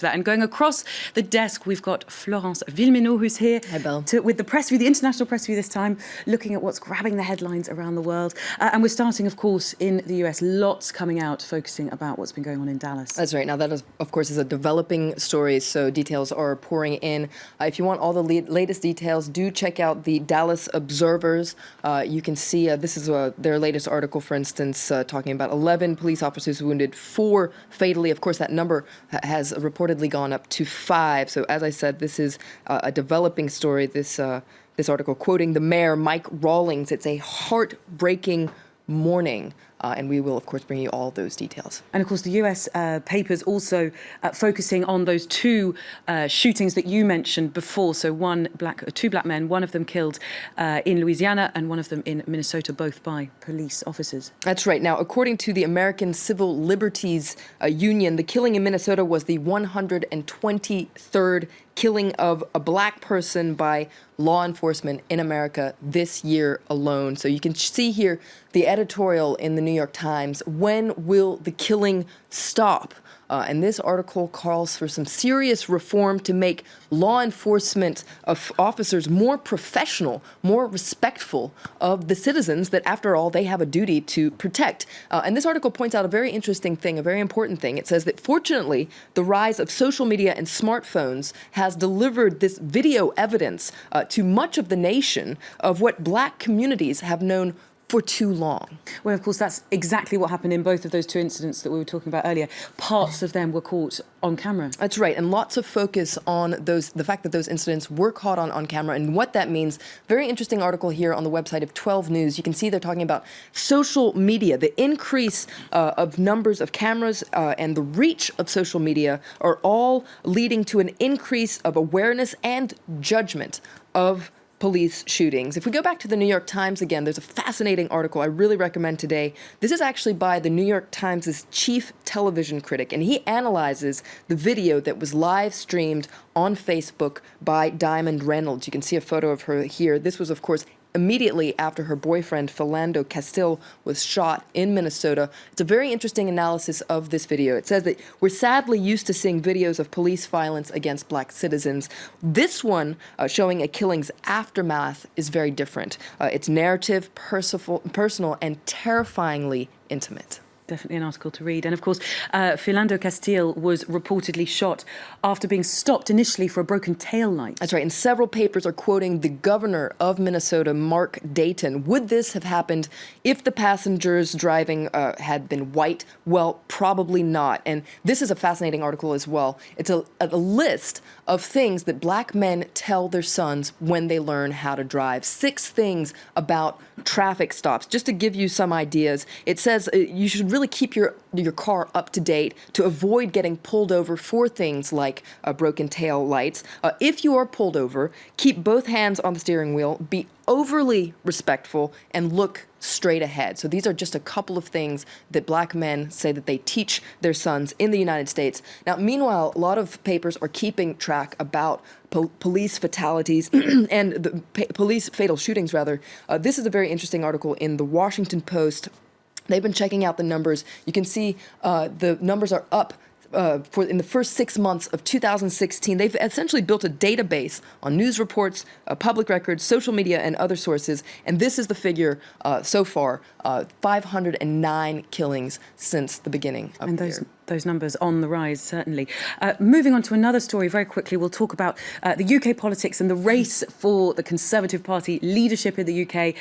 that. And going across the desk, we've got Florence Villeminot, who's here with the press view, the international press view this time, looking at what's grabbing the headlines around the world. And we're starting, of course, in the US. Lots coming out, focusing about what's been going on in Dallas. That's right. Now, that, is, of course, is a developing story, so details are pouring in. If you want all the latest details, do check out the Dallas Observers. You can see this is their latest article, for instance, talking about 11 police officers wounded, 4 fatally. Of course, that number has reportedly gone up to 5. So as I said, this is a developing story. This article quoting the mayor, Mike Rawlings. It's a heartbreaking morning. And we will, of course, bring you all those details. And, of course, the US papers also focusing on those 2 shootings that you mentioned before. So 2 black men, one of them killed in Louisiana and one of them in Minnesota, both by police officers. That's right. Now, according to the American Civil Liberties Union, the killing in Minnesota was the 123rd killing of a black person by law enforcement in America this year alone. So you can see here the editorial in the New York Times, when will the killing stop? And this article calls for some serious reform to make law enforcement officers more professional, more respectful of the citizens that, after all, they have a duty to protect. And this article points out a very interesting thing, a very important thing. It says that, fortunately, the rise of social media and smartphones has delivered this video evidence to much of the nation of what black communities have known for too long. Well, of course, that's exactly what happened in both of those 2 incidents that we were talking about earlier. Parts of them were caught on camera. That's right, and lots of focus on the fact that those incidents were caught on camera and what that means. Very interesting article here on the website of 12 News. You can see they're talking about social media. The increase of numbers of cameras and the reach of social media are all leading to an increase of awareness and judgment of police shootings. If we go back to the New York Times again, there's a fascinating article I really recommend today. This is actually by the New York Times' chief television critic, and he analyzes the video that was live streamed on Facebook by Diamond Reynolds. You can see a photo of her here. This was, of course, immediately after her boyfriend, Philando Castile, was shot in Minnesota. It's a very interesting analysis of this video. It says that we're sadly used to seeing videos of police violence against black citizens. This one, showing a killing's aftermath, is very different. It's narrative, personal, and terrifyingly intimate. Definitely an article to read. And, of course, Philando Castile was reportedly shot after being stopped initially for a broken tail light. That's right. And several papers are quoting the governor of Minnesota, Mark Dayton. Would this have happened if the passengers driving had been white? Well, probably not. And this is a fascinating article as well. It's a list of things that black men tell their sons when they learn how to drive. 6 things about traffic stops. Just to give you some ideas, it says you should really keep your car up to date to avoid getting pulled over for things like broken tail lights. If you are pulled over, keep both hands on the steering wheel, be overly respectful, and look straight ahead. So these are just a couple of things that black men say that they teach their sons in the United States. Now, meanwhile, a lot of papers are keeping track about police fatalities and the police fatal shootings, rather. This is a very interesting article in the Washington Post. They've been checking out the numbers. You can see the numbers are up in the first 6 months of 2016. They've essentially built a database on news reports, public records, social media, and other sources. And this is the figure so far, 509 killings since the beginning of the year. Those numbers on the rise, certainly. Moving on to another story very quickly, we'll talk about the UK politics and the race for the Conservative Party leadership in the UK.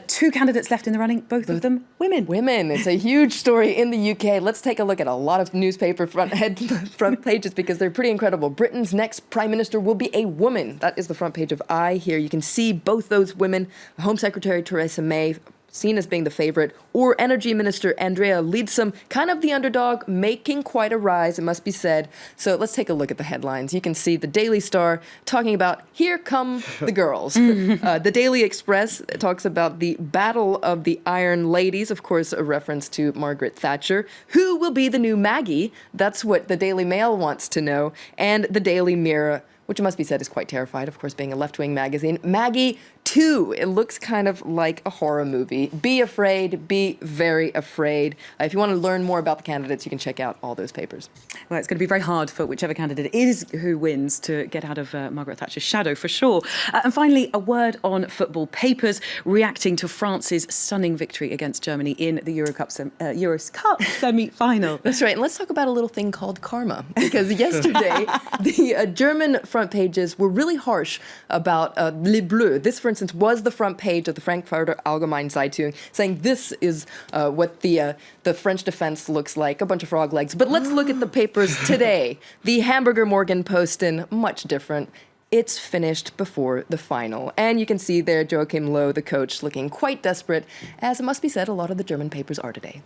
2 candidates left in the running, both of them women. Women. It's a huge story in the UK. Let's take a look at a lot of newspaper front pages because they're pretty incredible. Britain's next Prime Minister will be a woman. That is the front page of I here. You can see both those women, Home Secretary Theresa May, seen as being the favorite, or Energy Minister Andrea Leadsom, kind of the underdog, making quite a rise, it must be said. So let's take a look at the headlines. You can see the Daily Star talking about, here come the girls. The Daily Express talks about the Battle of the Iron Ladies, of course, a reference to Margaret Thatcher. Who will be the new Maggie? That's what the Daily Mail wants to know. And the Daily Mirror, which it must be said is quite terrified, of course, being a left-wing magazine. Maggie 2. It looks kind of like a horror movie. Be afraid, be very afraid. If you want to learn more about the candidates, you can check out all those papers. Well, it's going to be very hard for whichever candidate it is who wins to get out of Margaret Thatcher's shadow, for sure. And finally, a word on football. Papers reacting to France's stunning victory against Germany in the Euro Cup semi-final. That's right. And let's talk about a little thing called karma. Because yesterday, the German front pages were really harsh about Les Bleus. This, for instance, was the front page of the Frankfurter Allgemeine Zeitung, saying this is what the French defense looks like, a bunch of frog legs. But let's look at the papers today. The Hamburger Morgenposten, much different. It's finished before the final. And you can see there Joachim Low, the coach, looking quite desperate, as it must be said, a lot of the German papers are today.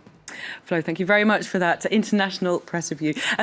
Flo, thank you very much for that international press review. And